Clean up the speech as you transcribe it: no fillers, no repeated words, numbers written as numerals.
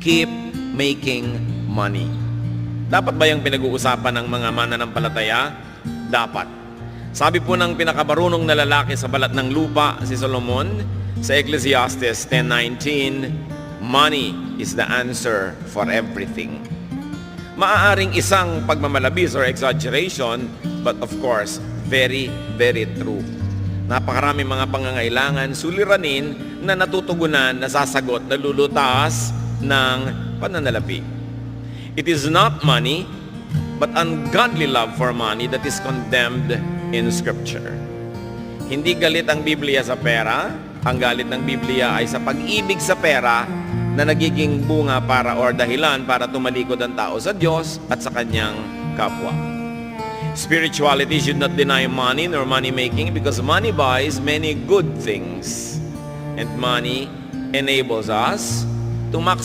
keep making money. Dapat ba yung pinag-uusapan ng mga mananampalataya? Dapat. Sabi po ng pinakabarunong na lalaki sa balat ng lupa, si Solomon, sa Ecclesiastes 10:19, money is the answer for everything. Maaaring isang pagmamalabis or exaggeration, but of course, very, very true. Napakarami mga pangangailangan, suliranin na natutugunan, nasasagot, nalulutas ng pananalapi. It is not money, but ungodly love for money that is condemned in Scripture. Hindi galit ang Biblia sa pera. Ang galit ng Biblia ay sa pag-ibig sa pera na nagiging bunga para or dahilan para tumalikod ang tao sa Diyos at sa kanyang kapwa. Spirituality should not deny money nor money making because money buys many good things and money enables us to maximize